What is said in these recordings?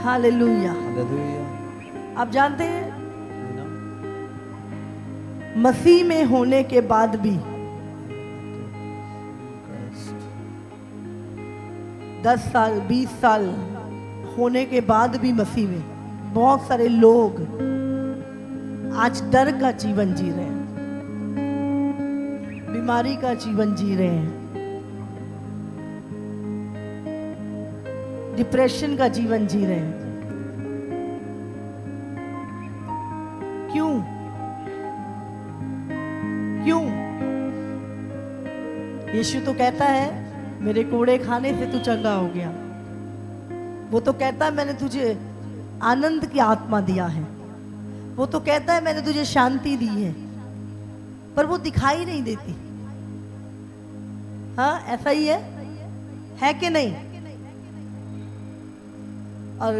Hallelujah. Hallelujah. आप जानते हैं You know, मसीह में होने के बाद भी Christ. 10 साल 20 साल होने के बाद भी मसीह में बहुत सारे लोग आज डर का जीवन जी रहे हैं, बीमारी का जीवन जी रहे हैं, डिप्रेशन का जीवन जी रहे हैं। क्यों? क्यों? यीशु तो कहता है मेरे कोड़े खाने से तू चंगा हो गया। वो तो कहता है मैंने तुझे आनंद की आत्मा दिया है। वो तो कहता है मैंने तुझे शांति दी है, पर वो दिखाई नहीं देती। हाँ, ऐसा ही है कि नहीं? और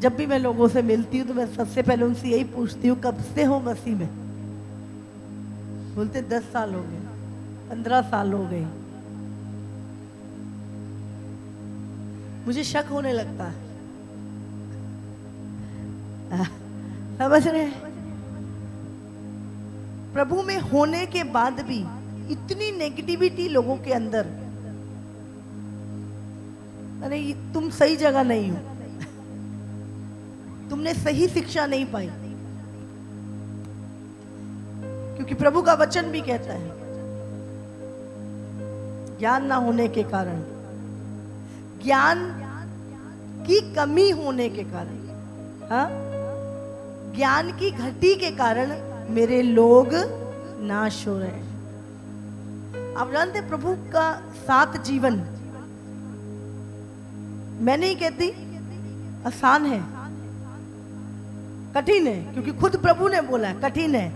जब भी मैं लोगों से मिलती हूँ तो मैं सबसे पहले उनसे यही पूछती हूँ, कब से हो मसीह में? बोलते 10 साल हो गए, 15 साल हो गए। मुझे शक होने लगता है। समझ रहे हैं? प्रभु में होने के बाद भी इतनी नेगेटिविटी लोगों के अंदर, अरे तुम सही जगह नहीं हो, तुमने सही शिक्षा नहीं पाई। क्योंकि प्रभु का वचन भी कहता है ज्ञान ना होने के कारण, ज्ञान की कमी होने के कारण, हाँ, ज्ञान की घटी के कारण मेरे लोग नाश हो रहे हैं। आप जानते हैं प्रभु का साथ जीवन, मैं नहीं कहती आसान है, कठिन है, क्योंकि खुद प्रभु ने बोला है कठिन है।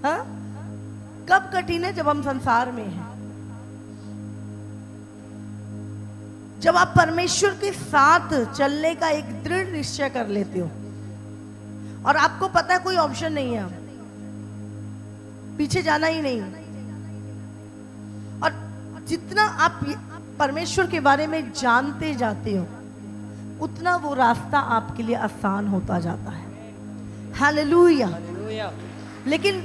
हाँ, कब कठिन है? जब हम संसार में हैं, जब आप परमेश्वर के साथ चलने का एक दृढ़ निश्चय कर लेते हो और आपको पता है कोई ऑप्शन नहीं है, पीछे जाना ही नहीं। और जितना आप परमेश्वर के बारे में जानते जाते हो उतना वो रास्ता आपके लिए आसान होता जाता है। हालेलुया। Hallelujah. लेकिन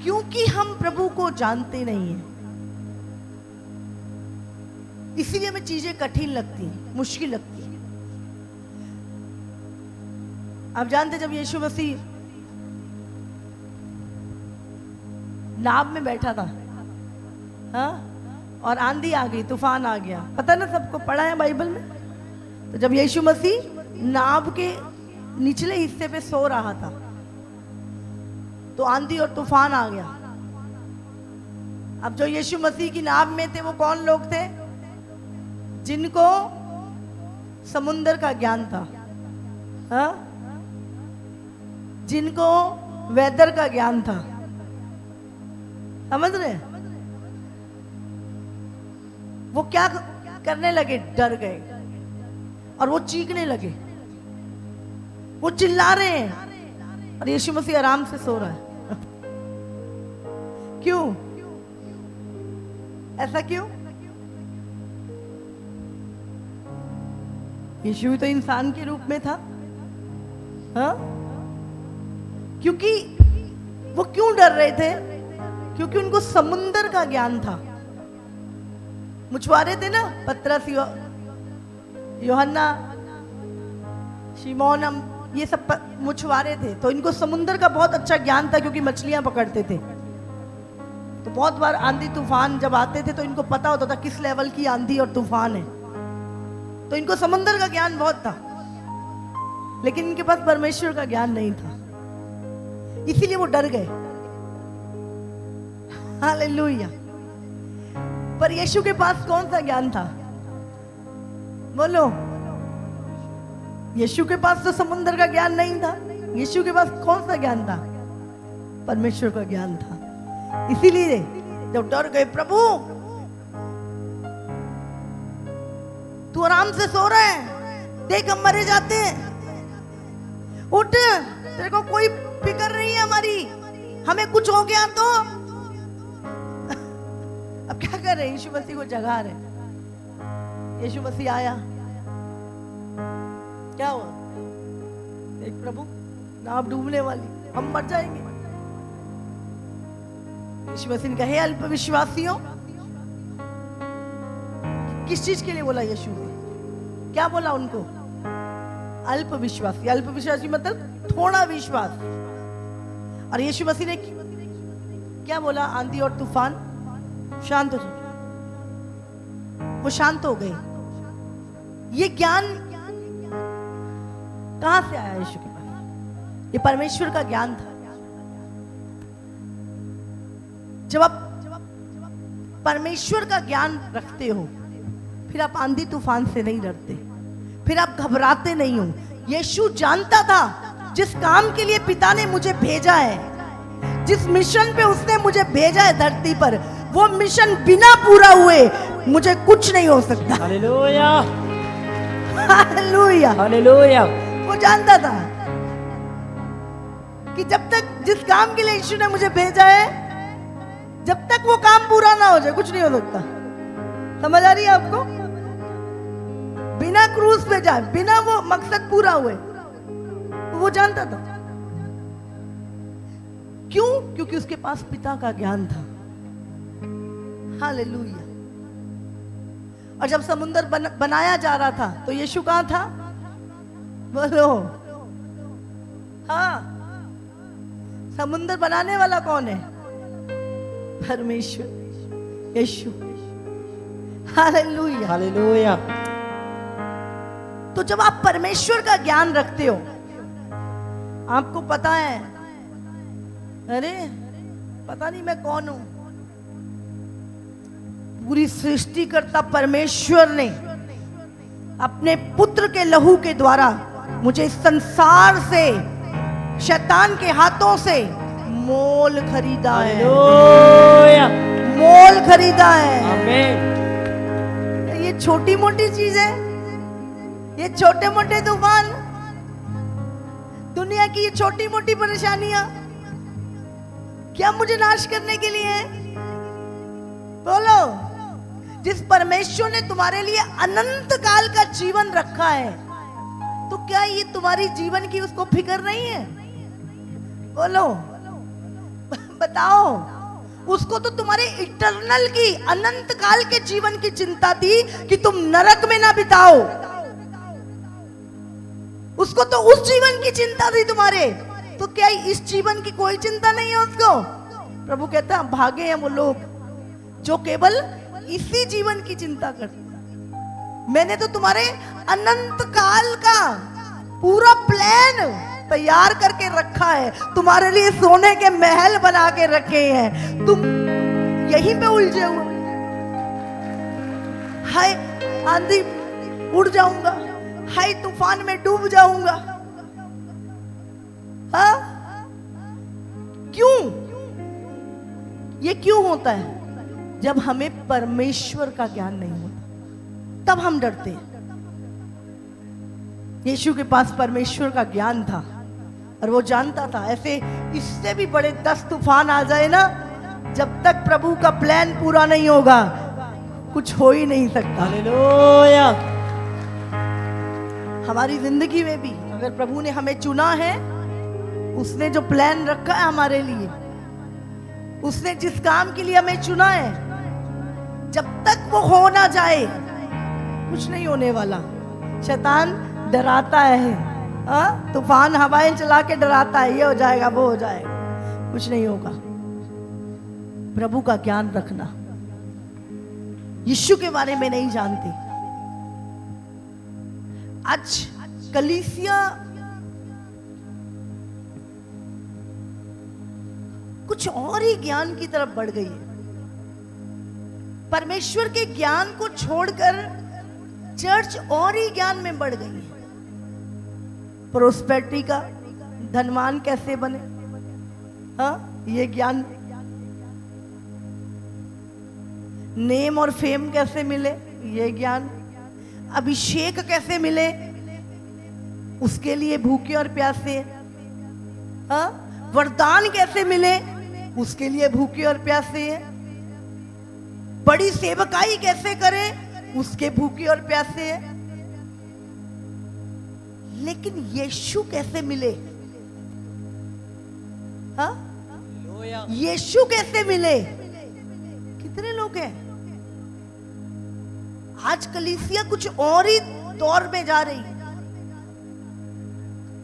क्योंकि हम प्रभु को जानते नहीं हैं, इसीलिए हमें चीजें कठिन लगती हैं, मुश्किल लगती हैं। आप जानते जब यीशु मसीह नाव में बैठा था, हाँ, और आंधी आ गई, तूफान आ गया, पता ना सबको, पढ़ा है बाइबल में। तो जब यीशु मसीह नाव के निचले हिस्से पे सो रहा था तो आंधी और तूफान आ गया। अब जो यीशु मसीह की नाव में थे वो कौन लोग थे? जिनको समुंदर का ज्ञान था, हाँ? जिनको वेदर का ज्ञान था। समझ रहे? वो क्या करने लगे? डर गए और वो चीखने लगे, वो चिल्ला रहे हैं और यीशु मसीह आराम से सो रहा है। क्यों? ऐसा क्यों? यीशु तो इंसान के रूप में था, हाँ? क्योंकि वो क्यों डर रहे थे? क्योंकि उनको समुंदर का ज्ञान था। मछुआरे थे ना, पतरस, यूहन्ना, शिमोन, ये सब मछुआरे थे, तो इनको समुंदर का बहुत अच्छा ज्ञान था क्योंकि मछलियां पकड़ते थे। तो बहुत बार आंधी तूफान जब आते थे तो इनको पता होता था किस लेवल की आंधी और तूफान है, तो इनको समुंदर का ज्ञान बहुत था। लेकिन इनके पास परमेश्वर का ज्ञान नहीं था, इसीलिए वो डर गए। हालेलुया। पर यीशु के पास कौन सा ज्ञान था? बोलो। यीशु के पास तो समुंदर का ज्ञान नहीं था। यीशु के पास कौन सा ज्ञान था? परमेश्वर का ज्ञान था। इसीलिए जब डर गए, प्रभु तू आराम से सो रहा है, देख हम मरे जाते हैं, उठ, तेरे को कोई फिक्र नहीं है हमारी, हमें कुछ हो गया तो। अब क्या कर रहे? यीशु मसीह को जगा रहे। यीशु मसीह आया, क्या हुआ? एक प्रभु, नाव डूबने वाली, हम मर जाएंगे। यीशु मसीह ने कहा, हे अल्पविश्वासियों। किस चीज के लिए बोला यीशु ने? क्या बोला उनको? अल्पविश्वासी। अल्पविश्वासी मतलब थोड़ा विश्वास। और यीशु मसीह ने क्या बोला? आंधी और तूफान शांत हो जाओ। वो शांत हो गए। ये ज्ञान कहां से आया यीशु के पास? ये परमेश्वर का ज्ञान था। जब आप परमेश्वर का ज्ञान रखते हो, फिर आप आंधी तूफान से नहीं डरते, फिर आप घबराते नहीं हो। यीशु जानता था जिस काम के लिए पिता ने मुझे भेजा है, जिस मिशन पे उसने मुझे भेजा है धरती पर, वो मिशन बिना पूरा हुए मुझे कुछ नहीं हो सकता। Hallelujah, hallelujah, hallelujah. वो जानता था कि जब तक जिस काम के लिए यीशु ने मुझे भेजा है, जब तक वो काम पूरा ना हो जाए कुछ नहीं हो सकता। समझ आ रही है आपको? बिना क्रूज पे जाए, बिना वो मकसद पूरा हुए, वो जानता था। क्यों? क्योंकि उसके पास पिता का ज्ञान था। हालेलुया। और जब समुद्र बनाया जा रहा था तो यीशु कहां था? बोलो। हाँ, समुद्र बनाने वाला कौन है? परमेश्वर, यीशु। Hallelujah, hallelujah. तो जब आप परमेश्वर का ज्ञान रखते हो, आपको पता है, अरे पता नहीं मैं कौन हूं। पूरी सृष्टिकर्ता परमेश्वर ने अपने पुत्र के लहू के द्वारा मुझे इस संसार से, शैतान के हाथों से मोल खरीदा है। हालेलुया, मोल खरीदा है। आमीन। ये छोटी मोटी चीज है? ये छोटे मोटे तूफान, दुनिया की ये छोटी मोटी परेशानियां क्या मुझे नाश करने के लिए है? बोलो। जिस परमेश्वर ने तुम्हारे लिए अनंत काल का जीवन रखा है, तो क्या ये तुम्हारी जीवन की उसको फिक्र नहीं है? बोलो, बताओ। उसको तो तुम्हारे इटर्नल की, अनंत काल के जीवन की चिंता थी कि तुम नरक में ना बिताओ। उसको तो उस जीवन की चिंता थी तुम्हारे, तो क्या इस जीवन की कोई चिंता नहीं है उसको? प्रभु कहता है, भागे हैं वो लोग जो केवल इसी जीवन की चिंता करते हैं। मैंने तो तुम्हारे अनंत काल का पूरा प्लान तैयार करके रखा है, तुम्हारे लिए सोने के महल बना के रखे हैं, तुम यहीं पे उलझे हुए। हाय आंधी उड़ जाऊंगा, हाय तूफान में डूब जाऊंगा। हाँ? क्यों? ये क्यों होता है? जब हमें परमेश्वर का ज्ञान नहीं होता, तब हम डरते हैं। यीशु के पास परमेश्वर का ज्ञान था और वो जानता था ऐसे इससे भी बड़े 10 तूफान आ जाए ना, जब तक प्रभु का प्लान पूरा नहीं होगा कुछ हो ही नहीं सकता। हालेलुया। हमारी जिंदगी में भी अगर प्रभु ने हमें चुना है, उसने जो प्लान रखा है हमारे लिए, उसने जिस काम के लिए हमें चुना है, जब तक वो हो ना जाए कुछ नहीं होने वाला। शैतान डराता है, तूफान हवाएं चला के डराता है, ये हो जाएगा वो हो जाएगा, कुछ नहीं होगा। प्रभु का ज्ञान रखना। यीशु के बारे में नहीं जानते। आज कलीसिया कुछ और ही ज्ञान की तरफ बढ़ गई है। परमेश्वर के ज्ञान को छोड़कर चर्च और ही ज्ञान में बढ़ गई है। प्रोस्पेरिटी का, धनवान कैसे बने, हाँ ये ज्ञान। नेम और फेम कैसे मिले, ये ज्ञान। अभिषेक कैसे मिले, उसके लिए भूखे और प्यासे। हाँ, वरदान कैसे मिले, उसके लिए भूखे और प्यासे हैं। बड़ी सेवकाई कैसे करें, उसके भूखे और प्यासे हैं। लेकिन यीशु कैसे मिले? हाँ, हालेलुया। यीशु कैसे मिले? कितने लोग हैं आज कलीसिया कुछ और ही दौर में जा रही।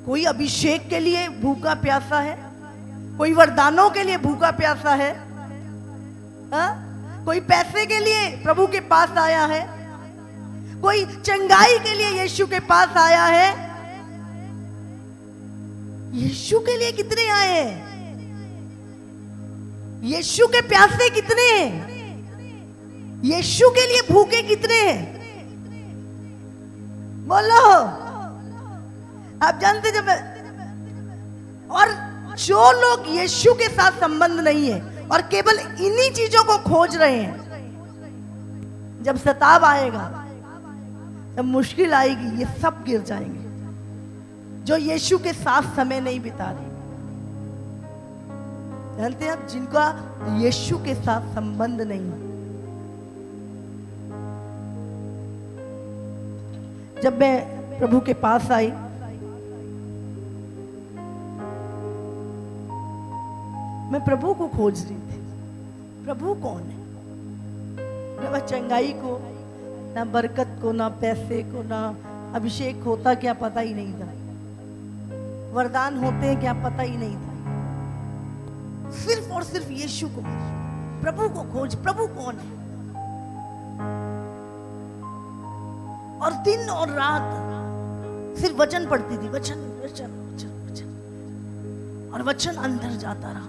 कोई अभिषेक के लिए भूखा प्यासा है, कोई वरदानों के लिए भूखा प्यासा है, हा? कोई पैसे के लिए प्रभु के पास आया है, कोई चंगाई के लिए यीशु के पास आया है। यीशु के लिए कितने आए हैं? यीशु के प्यासे कितने हैं? यीशु के लिए भूखे कितने हैं? बोलो। आप जानते जब, और जो लोग यीशु के साथ संबंध नहीं है और केवल इन्हीं चीजों को खोज रहे हैं, जब सताव आएगा, जब मुश्किल आएगी, ये सब गिर जाएंगे। जो यीशु के साथ समय नहीं बिता रहे, जानते हैं आप, जिनका यीशु के साथ संबंध नहीं। जब मैं प्रभु के पास आई, मैं प्रभु को खोज रही थी। प्रभु कौन है? ना चंगाई को, ना बरकत को, ना पैसे को, ना अभिषेक होता क्या पता ही नहीं था, वरदान होते हैं क्या पता ही नहीं था। सिर्फ और सिर्फ यीशु को, प्रभु को खोज। प्रभु कौन है? और दिन और रात सिर्फ वचन पढ़ती थी, वचन वचन वचन वचन, और वचन अंदर जाता रहा।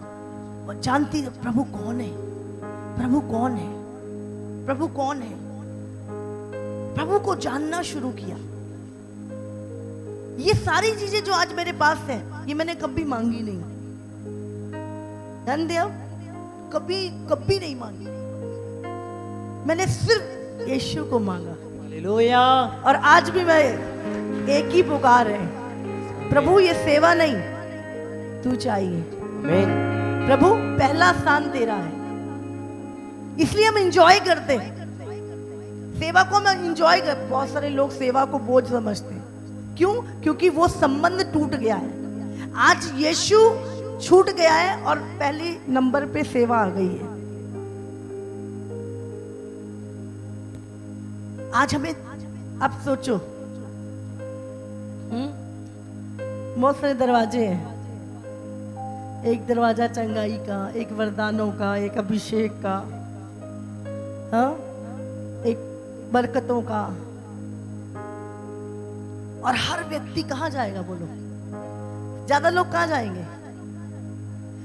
वो जानती थी प्रभु कौन है, प्रभु कौन है, प्रभु कौन है। प्रभु को जानना शुरू किया। ये सारी चीजें जो आज मेरे पास है, ये मैंने कभी मांगी नहीं, जानते हो, कभी कभी नहीं मांगी। मैंने सिर्फ यीशु को मांगा। हालेलुया। और आज भी मैं एक ही पुकार है, प्रभु ये सेवा नहीं, तू चाहिए। आमीन। प्रभु पहला स्थान तेरा है, इसलिए हम एंजॉय करते हैं सेवा को। हम एंजॉय कर, बहुत सारे लोग सेवा को बोझ समझते हैं। क्यों? क्योंकि वो संबंध टूट गया है। आज यीशु छूट गया है और पहले नंबर पे सेवा आ गई है। आज हमें, अब सोचो, बहुत सारे दरवाजे हैं। एक दरवाजा चंगाई का, एक वरदानों का, एक अभिषेक का, हाँ, एक बरकतों का। और हर व्यक्ति कहाँ जाएगा? बोलो, ज्यादा लोग कहाँ जाएंगे?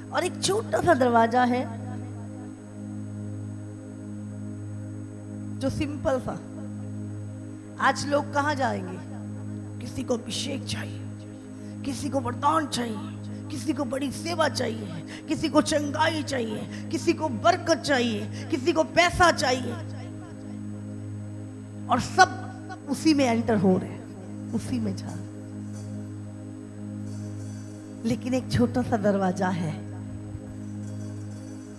और एक छोटा सा दरवाजा है जो सिंपल सा। आज लोग कहाँ जाएंगे? किसी को अभिषेक चाहिए, किसी को वरदान चाहिए, किसी को बड़ी सेवा चाहिए, किसी को चंगाई चाहिए, किसी को बरकत चाहिए, किसी को पैसा चाहिए, और सब उसी में एंटर हो रहे हैं, उसी में जा। लेकिन एक छोटा सा दरवाजा है,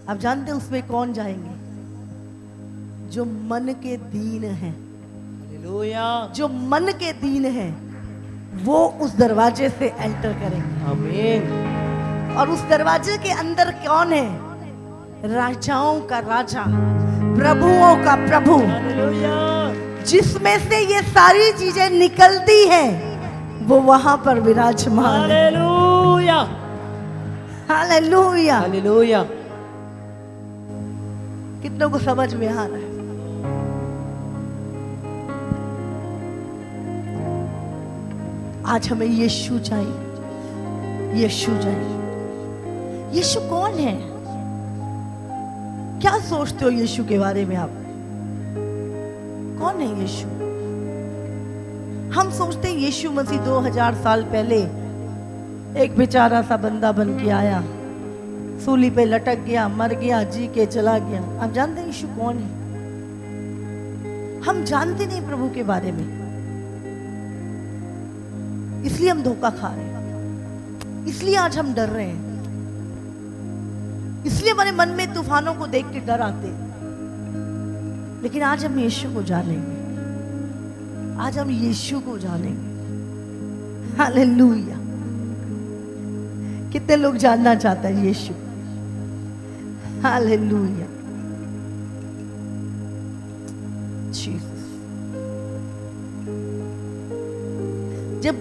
आप जानते हैं उसमें कौन जाएंगे? जो मन के दीन हैं। हालेलुया। जो मन के दीन हैं वो उस दरवाजे से एंटर करेंगे। आमीन। और उस दरवाजे के अंदर कौन है? राजाओं का राजा, प्रभुओं का प्रभु, हालेलुया। जिसमें से ये सारी चीजें निकलती हैं, वो वहां पर विराजमान है। हालेलुया। हालेलुया। हालेलुया। कितनों को समझ में आ रहा है? आज हमें यीशु चाहिए, यीशु चाहिए। यीशु कौन है? क्या सोचते हो यीशु के बारे में आप? कौन है यीशु? हम सोचते हैं यीशु मसीह 2000 साल पहले एक बेचारा सा बंदा बन के आया, सूली पे लटक गया, मर गया, जी के चला गया। आप जानते हैं यीशु कौन है? हम जानते नहीं प्रभु के बारे में, इसलिए हम धोखा खा रहे हैं, इसलिए आज हम डर रहे हैं, इसलिए हमारे मन में तूफानों को देख के डर आते हैं। लेकिन आज हम यीशु को जानेंगे, आज हम यीशु को जानेंगे। हालेलुया। कितने लोग जानना चाहते हैं यीशु? हालेलुया। जीसस। जब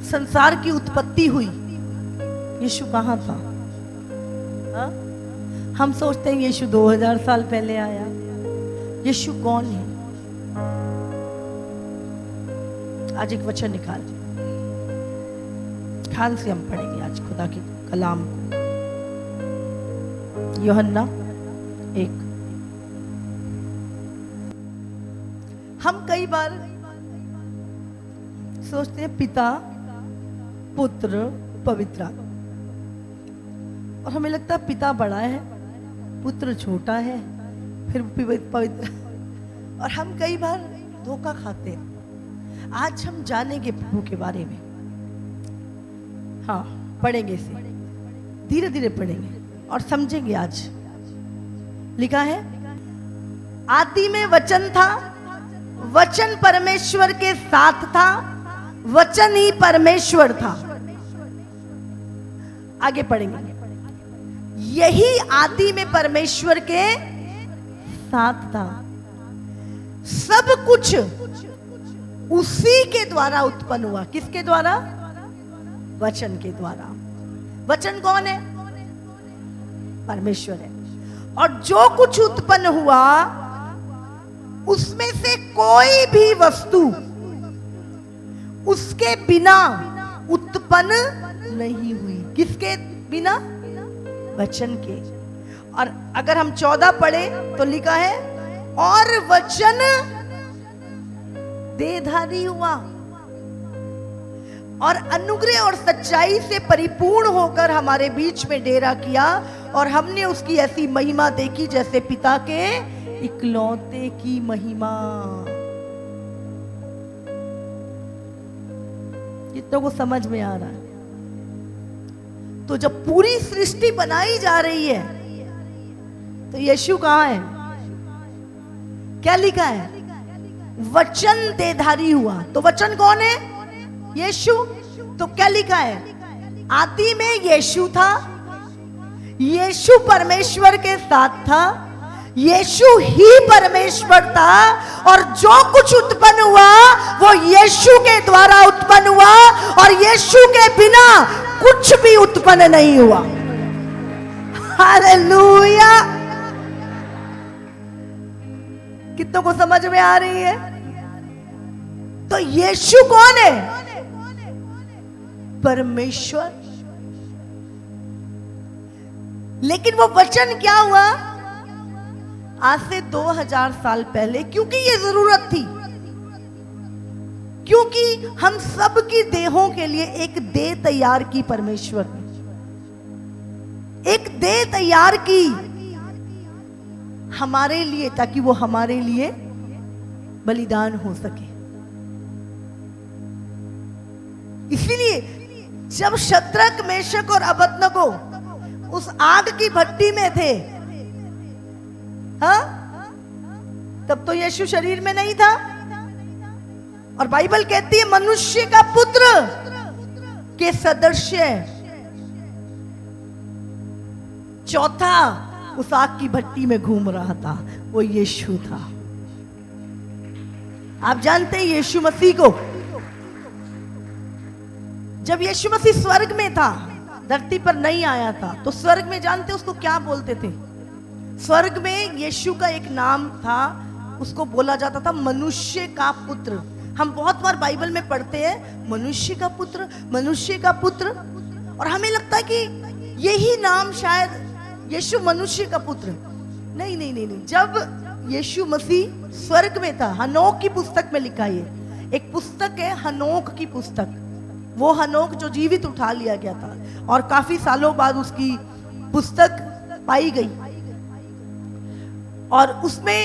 संसार की उत्पत्ति हुई, यीशु कहाँ था? हा? हम सोचते हैं यीशु 2000 साल पहले आया। यीशु कौन है? आज एक वचन निकाल, ध्यान से हम पढ़ेंगे आज खुदा के कलाम को। यूहन्ना 1। हम कई बार सोचते हैं पिता, पुत्र, पवित्र आत्मा, और हमें लगता है पिता बड़ा है, पुत्र छोटा है, फिर पवित्र। और हम कई बार धोखा खाते हैं। आज हम जानेंगे प्रभु के बारे में। हाँ, पढ़ेंगे इसे, धीरे धीरे पढ़ेंगे और समझेंगे। आज लिखा है, आदि में वचन था, वचन परमेश्वर के साथ था, वचन ही परमेश्वर था। आगे पढ़ेंगे। यही आदि में परमेश्वर के साथ था। सब कुछ उसी के द्वारा उत्पन्न हुआ। किसके द्वारा? वचन के द्वारा। वचन कौन है? परमेश्वर है। और जो कुछ उत्पन्न हुआ उसमें से कोई भी वस्तु उसके बिना उत्पन्न नहीं हुई। किसके बिना? वचन के। और अगर हम 14 पढ़े तो लिखा है, और वचन देहधारी हुआ और अनुग्रह और सच्चाई से परिपूर्ण होकर हमारे बीच में डेरा किया, और हमने उसकी ऐसी महिमा देखी जैसे पिता के इकलौते की महिमा। कितनों को समझ में आ रहा है? तो जब पूरी सृष्टि बनाई जा रही है तो यीशु कहां है? क्या लिखा है? वचन देहधारी हुआ। तो वचन कौन है? यीशु। तो क्या लिखा है? आदि में यीशु था, यीशु परमेश्वर के साथ था, यीशु ही परमेश्वर था, और जो कुछ उत्पन्न हुआ वो यीशु के द्वारा उत्पन्न हुआ, और यीशु के बिना कुछ भी उत्पन्न नहीं हुआ। हालेलुया। कितनों को समझ में आ रही है? तो यीशु कौन है? परमेश्वर। लेकिन वो वचन क्या हुआ? आज से 2000 साल पहले, क्योंकि ये जरूरत थी, क्योंकि हम सब की देहों के लिए एक देह तैयार की परमेश्वर ने, एक देह तैयार की हमारे लिए, ताकि वो हमारे लिए बलिदान हो सके। इसीलिए जब शद्रक, मेशक और अबेदनगो उस आग की भट्टी में थे, हाँ, तब तो यीशु शरीर में नहीं था। और बाइबल कहती है मनुष्य का पुत्र के सदृश्य चौथा उस आग की भट्टी में घूम रहा था, वो यीशु था। आप जानते हैं यीशु मसीह को, जब यीशु मसीह स्वर्ग में था, धरती पर नहीं आया था, तो स्वर्ग में जानते उसको क्या बोलते थे? स्वर्ग में यीशु का एक नाम था, उसको बोला जाता था मनुष्य का पुत्र। हम बहुत बार बाइबल में पढ़ते हैं मनुष्य का पुत्र, मनुष्य का पुत्र, और हमें लगता है कि यही नाम शायद यीशु मनुष्य का पुत्र। नहीं नहीं नहीं नहीं। जब यीशु मसीह स्वर्ग में था, हनोक की पुस्तक में लिखा है, एक पुस्तक है हनोक की पुस्तक, वो हनोक जो जीवित उठा लिया गया था और काफी सालों बाद उसकी पुस्तक पाई गई, और उसमें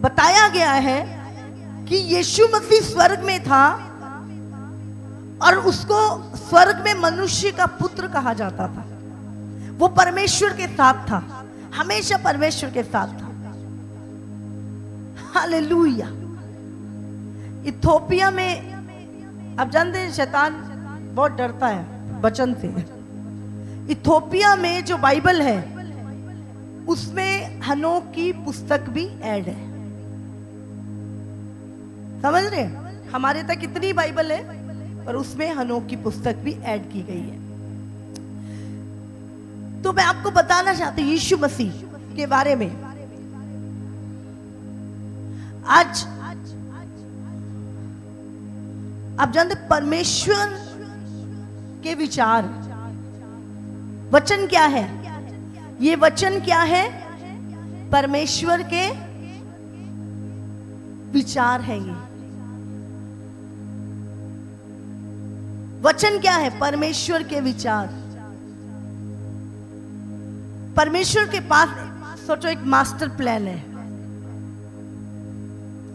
बताया गया है कि यीशु मसीह स्वर्ग में था और उसको स्वर्ग में मनुष्य का पुत्र कहा जाता था। वो परमेश्वर के साथ था, हमेशा परमेश्वर के साथ था। हालेलुया। इथियोपिया में आप जानते हैं शैतान बहुत डरता है वचन से। इथोपिया में जो बाइबल है उसमें हनोक की पुस्तक भी ऐड है। समझ रहे हैं? हमारे तक इतनी बाइबल है पर उसमें हनोक की पुस्तक भी ऐड की गई है। तो मैं आपको बताना चाहती हूँ यीशु मसीह के बारे में। आज आप जानते परमेश्वर के विचार, वचन क्या है? ये वचन क्या है? परमेश्वर के विचार है। ये वचन क्या है? परमेश्वर के विचार। परमेश्वर के पास सोचो एक मास्टर प्लान है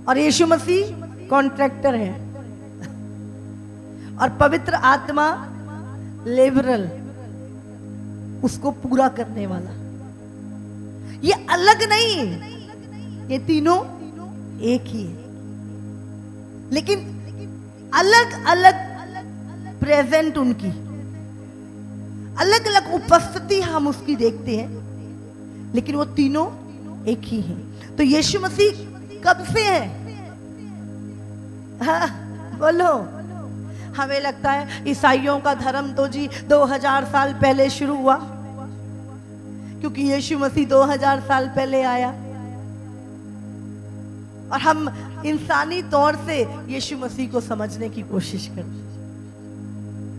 और यीशु मसीह कॉन्ट्रैक्टर है और पवित्र आत्मा लेबरल, उसको पूरा करने वाला। ये अलग नहीं है, ये तीनों एक ही है, लेकिन अलग अलग प्रेजेंट उनकी, अलग अलग उपस्थिति हम उसकी देखते हैं, लेकिन वो तीनों एक ही हैं। तो यीशु मसीह कब से है? हाँ, बोलो। हमें लगता है ईसाइयों का धर्म तो जी 2000 साल पहले शुरू हुआ, क्योंकि यीशु मसीह 2000 साल पहले आया और हम इंसानी तौर से यीशु मसीह को समझने की कोशिश करते।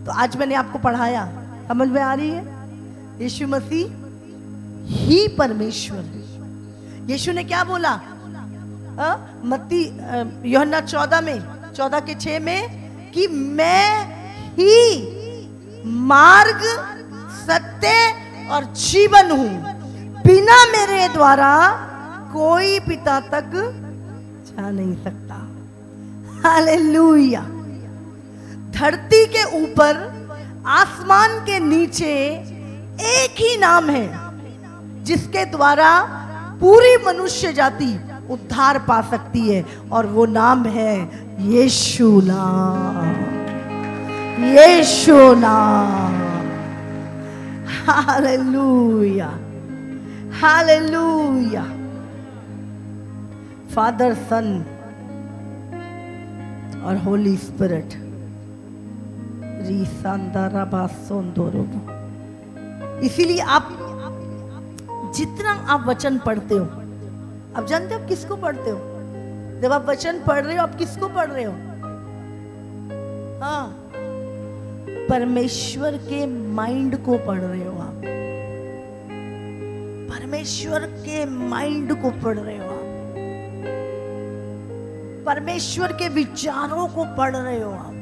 तो आज मैंने आपको पढ़ाया, समझ में आ रही है? यीशु मसीह ही परमेश्वर है। यीशु ने क्या बोला? मत्ती यूहन्ना 14:6 में कि मैं ही मार्ग, सत्य और जीवन हूं, बिना मेरे द्वारा कोई पिता तक जा नहीं सकता। हालेलुया। धरती के ऊपर, आसमान के नीचे एक ही नाम है जिसके द्वारा पूरी मनुष्य जाति उद्धार पा सकती है, और वो नाम है यीशु नाम। यीशु नाम। Hallelujah, hallelujah. फादर, सन और होली स्पिरिट। इसीलिए आप जितना आप वचन पढ़ते हो, आप जानते हो किसको पढ़ते हो? जब आप वचन पढ़ रहे हो, आप किसको पढ़ रहे हो? हाँ, परमेश्वर के माइंड को पढ़ रहे हो आप। परमेश्वर के माइंड को पढ़ रहे हो आप। परमेश्वर के विचारों को पढ़ रहे हो आप।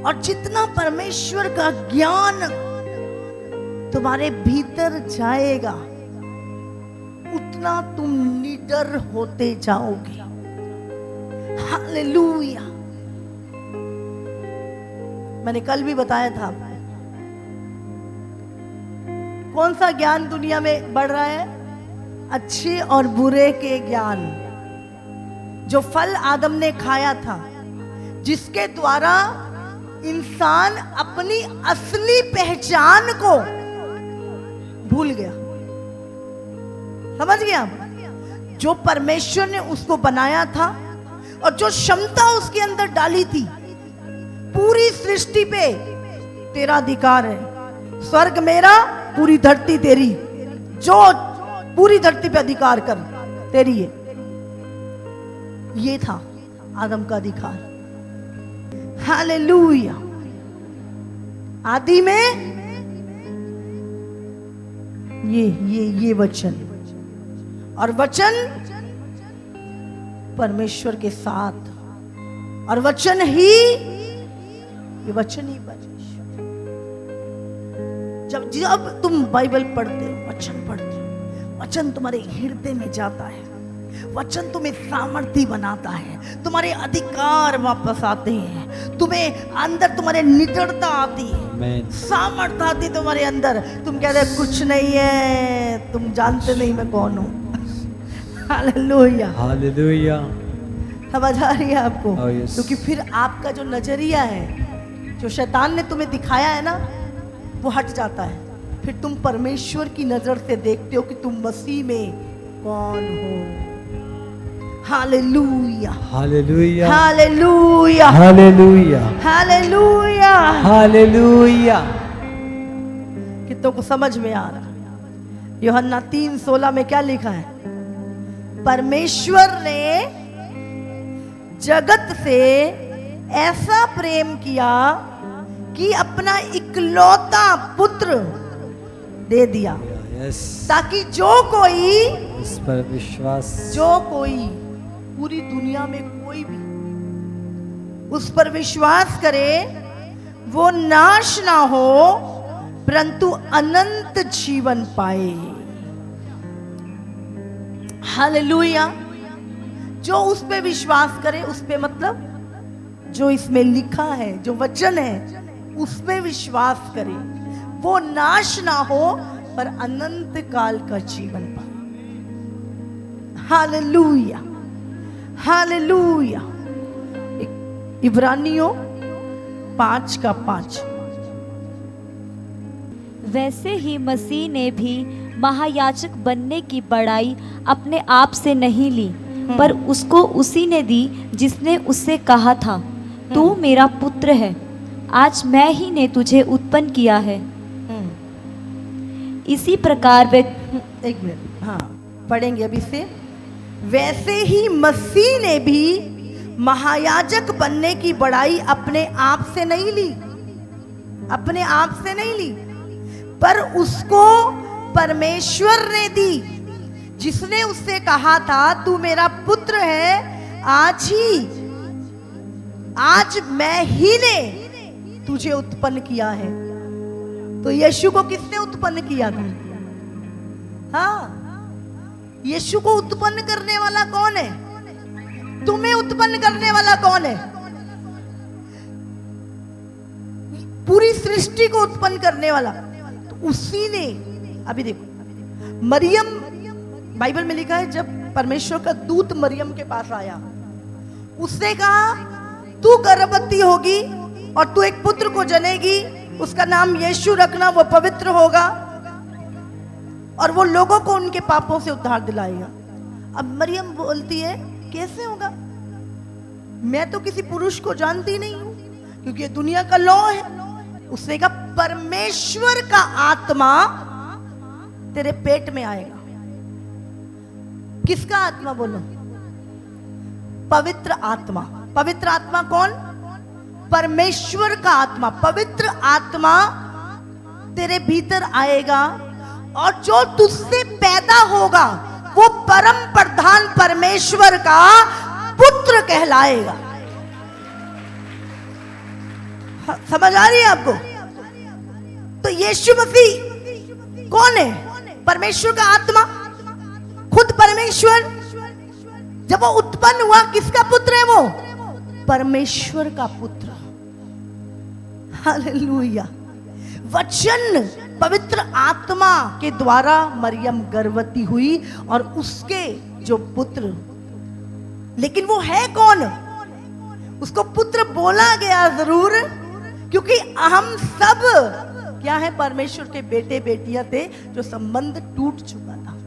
और जितना परमेश्वर का ज्ञान तुम्हारे भीतर जाएगा, उतना तुम निडर होते जाओगे। हालेलुया। मैंने कल भी बताया था, कौन सा ज्ञान दुनिया में बढ़ रहा है? अच्छे और बुरे के ज्ञान। जो फल आदम ने खाया था, जिसके द्वारा इंसान अपनी असली पहचान को भूल गया। समझ गया? जो परमेश्वर ने उसको बनाया था और जो क्षमता उसके अंदर डाली थी, पूरी सृष्टि पे तेरा अधिकार है। स्वर्ग मेरा, पूरी धरती तेरी। जो पूरी धरती पे अधिकार कर, तेरी है। ये था आदम का अधिकार। हालेलुया। आदि में ये वचन, और वचन परमेश्वर के साथ, और वचन ही, ये वचन ही परमेश्वर। जब तुम बाइबल पढ़ते हो, वचन पढ़ते हो, वचन तुम्हारे हृदय में जाता है, वचन तुम्हें सामर्थ्य बनाता है, तुम्हारे अधिकार वापस आते हैं, तुम्हें अंदर तुम्हारे निडरता आती है, सामर्थ्य आती है तुम्हारे अंदर। तुम कहते हैं कुछ नहीं है, तुम जानते नहीं मैं कौन हूं। हालेलुया, हालेलुया, समझ आ रही है आपको? Oh, yes. क्योंकि फिर आपका जो नजरिया है, जो शैतान ने तुम्हें दिखाया है ना, वो हट जाता है। फिर तुम परमेश्वर की नजर से देखते हो कि तुम मसीह में कौन हो। Hallelujah, hallelujah, hallelujah, hallelujah, hallelujah. Hallelujah. कितनों को समझ में आ रहा? यूहन्ना 3:16 में क्या लिखा है? परमेश्वर ने जगत से ऐसा प्रेम किया कि अपना इकलौता पुत्र दे दिया, यस, ताकि जो कोई इस पर विश्वास, पूरी दुनिया में कोई भी उस पर विश्वास करे, वो नाश ना हो परंतु अनंत जीवन पाए। हालेलुया। जो उस पे विश्वास करे, उस पे मतलब जो इसमें लिखा है, जो वचन है, उस पे विश्वास करे, वो नाश ना हो पर अनंत काल का जीवन पाए। Hallelujah, hallelujah. इब्रानियों 5:5। वैसे ही मसीह ने भी महायाजक बनने की बड़ाई अपने आप से नहीं ली, पर उसको उसी ने दी जिसने उससे कहा था, तू मेरा पुत्र है, आज मैं ही ने तुझे उत्पन्न किया है। इसी प्रकार वे, एक मिनट, हाँ पढ़ेंगे अभी से। वैसे ही मसीह ने भी महायाजक बनने की बड़ाई अपने आप से नहीं ली, अपने आप से नहीं ली, पर उसको परमेश्वर ने दी, जिसने उससे कहा था, तू मेरा पुत्र है, आज मैं ही ने तुझे उत्पन्न किया है। तो यीशु को किसने उत्पन्न किया था? हाँ, यीशु को उत्पन्न करने वाला कौन है? तुम्हें उत्पन्न करने वाला कौन है? पूरी सृष्टि को उत्पन्न करने वाला तो उसी ने। अभी देखो, मरियम, बाइबल में लिखा है, जब परमेश्वर का दूत मरियम के पास आया, उसने कहा, तू गर्भवती होगी और तू एक पुत्र को जनेगी, उसका नाम यीशु रखना, वो पवित्र होगा और वो लोगों को उनके पापों से उद्धार दिलाएगा। अब मरियम बोलती है, कैसे होगा? मैं तो किसी पुरुष को जानती नहीं हूं, क्योंकि ये दुनिया का लॉ है। उसने कहा, परमेश्वर का आत्मा तेरे पेट में आएगा। किसका आत्मा? बोलो, पवित्र आत्मा। पवित्र आत्मा कौन? परमेश्वर का आत्मा। पवित्र आत्मा तेरे भीतर आएगा और जो तुझसे पैदा होगा वो परम प्रधान परमेश्वर का पुत्र कहलाएगा। समझ आ रही है आपको? तो यीशु मसीह कौन है? परमेश्वर का आत्मा, खुद परमेश्वर। जब वो उत्पन्न हुआ, किसका पुत्र है वो? परमेश्वर का पुत्र। हालेलुया। वचन, पवित्र आत्मा के द्वारा मरियम गर्भवती हुई और उसके जो पुत्र, लेकिन वो है कौन? उसको पुत्र बोला गया जरूर, क्योंकि हम सब क्या है? परमेश्वर के बेटे बेटियां थे, जो संबंध टूट चुका था,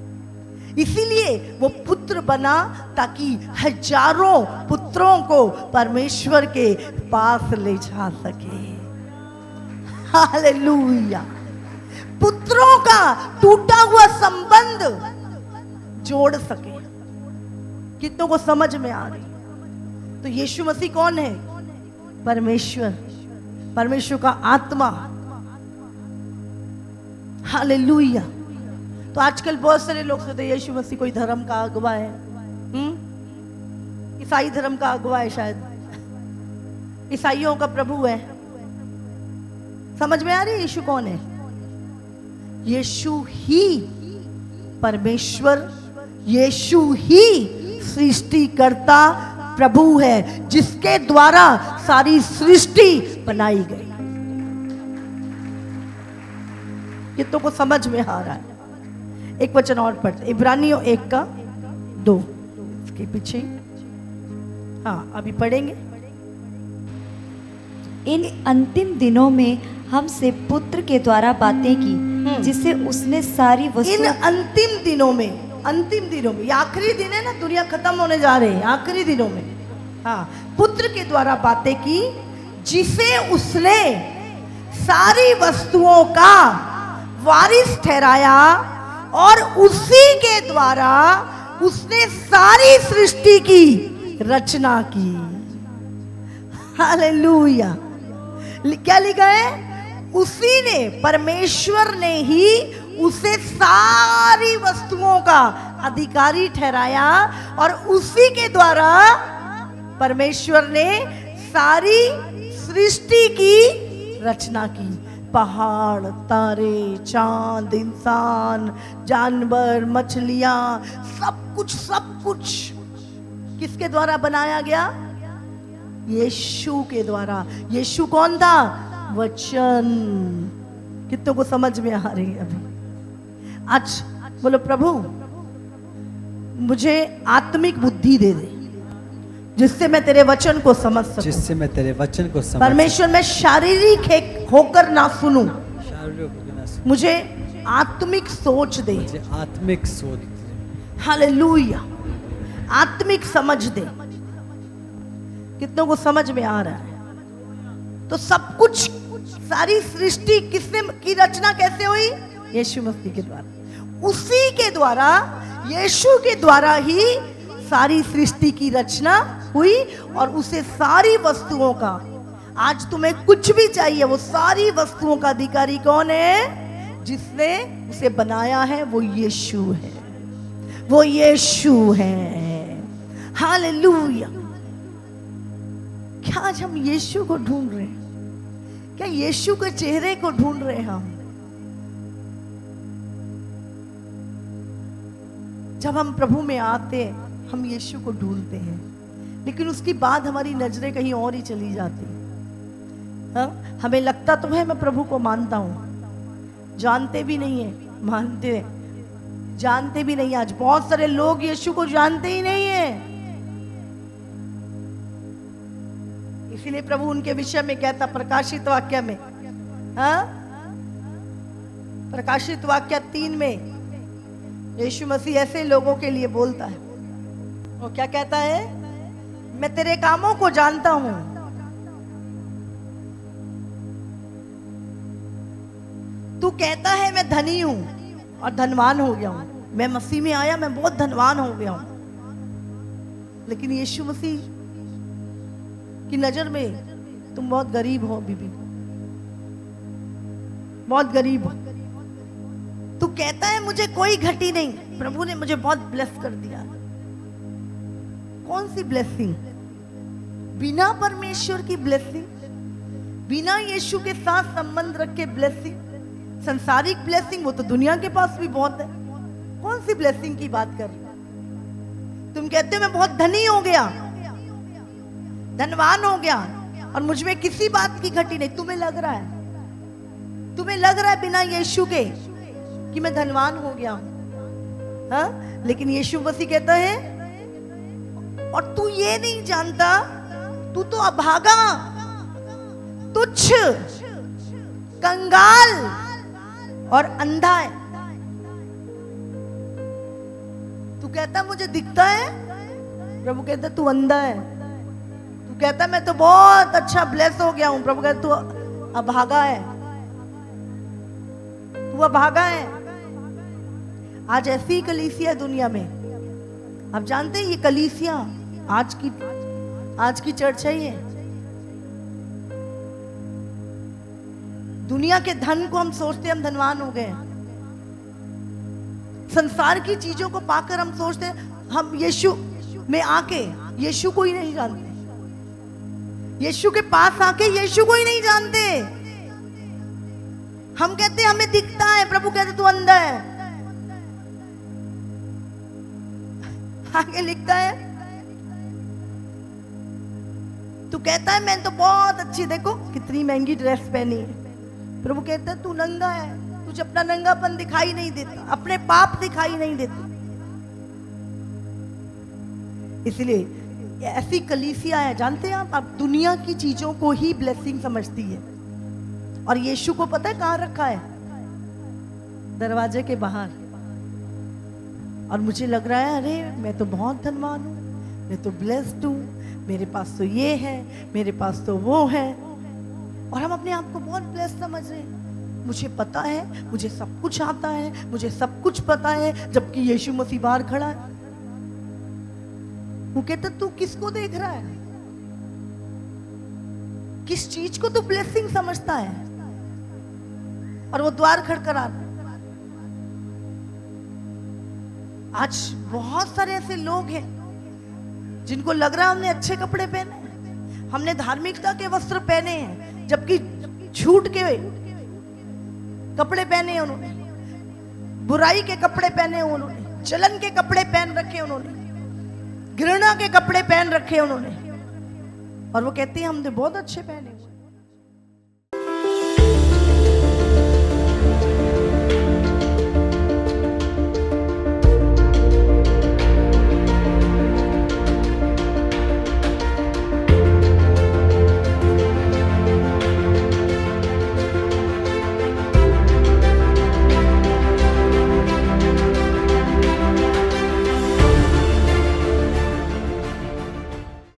इसीलिए वो पुत्र बना, ताकि हजारों पुत्रों को परमेश्वर के पास ले जा सके। हालेलुया। पुत्रों का टूटा हुआ संबंध जोड़ सके। कितनों को समझ में आ रही? तो यीशु मसीह कौन है? परमेश्वर, परमेश्वर का आत्मा। हालेलुया। तो आजकल बहुत सारे लोग सोचते हैं यीशु मसीह कोई धर्म का अगुवा है, ईसाई धर्म का अगुवा है, शायद ईसाइयों का प्रभु है। समझ में आ रही है यीशु कौन है? यीशु ही परमेश्वर, यीशु ही सृष्टिकर्ता प्रभु है, जिसके द्वारा सारी सृष्टि बनाई गई। कितनों को समझ में आ रहा है? एक वचन और पढ़ते, इब्रानियों 1:2, इसके पीछे। हाँ अभी पढ़ेंगे। इन अंतिम दिनों में हमसे पुत्र के द्वारा बातें की, जिससे उसने सारी इन वस्तुएं अंतिम दिनों में, ये आखिरी दिन है ना, दुनिया खत्म होने जा रही है, आखिरी दिनों में, हाँ, पुत्र के द्वारा बातें की, जिसे उसने सारी वस्तुओं का वारिस ठहराया और उसी के द्वारा उसने सारी सृष्टि की रचना की। हालेलुया। क्या लिखा है? उसी ने, परमेश्वर ने ही उसे सारी वस्तुओं का अधिकारी ठहराया और उसी के द्वारा परमेश्वर ने सारी सृष्टि की रचना की। पहाड़, तारे, चांद, इंसान, जानवर, मछलियां, सब कुछ किसके द्वारा बनाया गया? यीशु के द्वारा। यीशु कौन था? वचन। कितनों को समझ में आ रही है अभी? आज बोलो प्रभु मुझे आत्मिक बुद्धि दे दे, जिससे मैं तेरे वचन को समझ सकूं। जिससे मैं तेरे वचन को समझ परमेश्वर मैं शारीरिक होकर ना सुनूं, सकूं। मुझे आत्मिक सोच दे। मुझे आत्मिक सोच दे। हालेलुया। आत्मिक समझ दे। कितनों को समझ में आ रहा है? तो सब कुछ, सारी सृष्टि किसने की रचना कैसे हुई? यीशु मसीह के द्वारा। उसी के द्वारा, यीशु के द्वारा ही सारी सृष्टि की रचना हुई और उसे सारी वस्तुओं का, आज तुम्हें कुछ भी चाहिए, वो सारी वस्तुओं का अधिकारी कौन है? जिसने उसे बनाया है, वो यीशु है। वो यीशु है। हालेलुया। क्या आज हम यीशु को ढूंढ रहे हैं? क्या यीशु के चेहरे को ढूंढ रहे हैं हम? जब हम प्रभु में आते हैं हम यीशु को ढूंढते हैं, लेकिन उसके बाद हमारी नजरें कहीं और ही चली जाती। हाँ, हमें लगता तो है मैं प्रभु को मानता हूं, जानते भी नहीं है, जानते भी नहीं। आज बहुत सारे लोग यीशु को जानते ही नहीं है। इसीलिए प्रभु उनके विषय में कहता प्रकाशित वाक्य में, हाँ, प्रकाशित वाक्य 3 में यीशु मसीह ऐसे लोगों के लिए बोलता है। वो क्या कहता है? मैं तेरे कामों को जानता हूं, तू कहता है मैं धनी हूं और धनवान हो गया हूं, मैं मसीह में आया, मैं बहुत धनवान हो गया हूं, लेकिन यीशु मसीह की नजर में तुम बहुत गरीब हो, बीबी, बहुत गरीब हो। तू कहता है मुझे कोई घटी नहीं, प्रभु ने मुझे बहुत ब्लेस कर दिया। कौन सी ब्लेसिंग? बिना परमेश्वर की ब्लेसिंग, बिना यीशु के साथ संबंध रखे ब्लेसिंग, संसारिक ब्लेसिंग वो तो दुनिया के पास भी बहुत है। कौन सी ब्लेसिंग की बात कर रहे हो? तुम कहते हो मैं बहुत धनी हो गया, धनवान हो गया और मुझ में किसी बात की घटी नहीं। तुम्हें लग रहा है बिना यीशु के कि मैं धनवान हो गया हूं, हाँ? लेकिन यीशु मसीह कहता है और तू ये नहीं जानता, तू तो अभागा, तुच्छ, कंगाल और अंधा है। तू कहता मुझे दिखता है, प्रभु कहता तू अंधा है। तू कहता मैं तो बहुत अच्छा ब्लेस हो गया हूं, प्रभु कहता तू अभागा है, तू अभागा है। आज ऐसी ही कलीसिया दुनिया में, आप जानते हैं ये कलीसिया आज की चर्च है। ये दुनिया के धन को हम सोचते हम धनवान हो गए, संसार की चीजों को पाकर हम सोचते हम यीशु में आके यीशु को ही नहीं जानते, यीशु के पास आके यीशु को ही नहीं जानते। हम कहते हमें दिखता है, प्रभु कहते तू अंधा है। आगे लिखता है तू कहता है मैं तो बहुत अच्छी, देखो कितनी महंगी ड्रेस पहनी है, प्रभु कहता है तू नंगा है, तुझे अपना नंगापन दिखाई नहीं देता, अपने पाप दिखाई नहीं देते। इसलिए ऐसी कलीसिया है, जानते हैं आप दुनिया की चीजों को ही ब्लेसिंग समझती है। और यीशु को पता है कहाँ रखा है? दरवाजे के बाहर। और मुझे लग रहा है अरे मैं तो बहुत धनवान हूँ, मैं तो ब्लेस्ड हूँ, मेरे पास तो ये है, मेरे पास तो वो है। और हम अपने आप को बहुत ब्लेस्ड समझ रहे हैं। मुझे पता है, मुझे सब कुछ आता है, मुझे सब कुछ पता है, जबकि यीशु मसीह बाहर खड़ा है। वो कहता तू किसको देख रहा है? किस चीज को तू ब्लेसिंग समझता है? और वो द्वार खड़खड़ा रहा है। आज बहुत सारे ऐसे लोग हैं जिनको लग रहा है हमने अच्छे कपड़े पहने हैं, हमने धार्मिकता के वस्त्र पहने हैं, जबकि झूठ के कपड़े पहने हैं उन्होंने, बुराई के कपड़े पहने हैं उन्होंने, जलन के कपड़े पहन रखे उन्होंने, घृणा के कपड़े पहन रखे उन्होंने। और वो कहती है हमने बहुत अच्छे पहने हुए।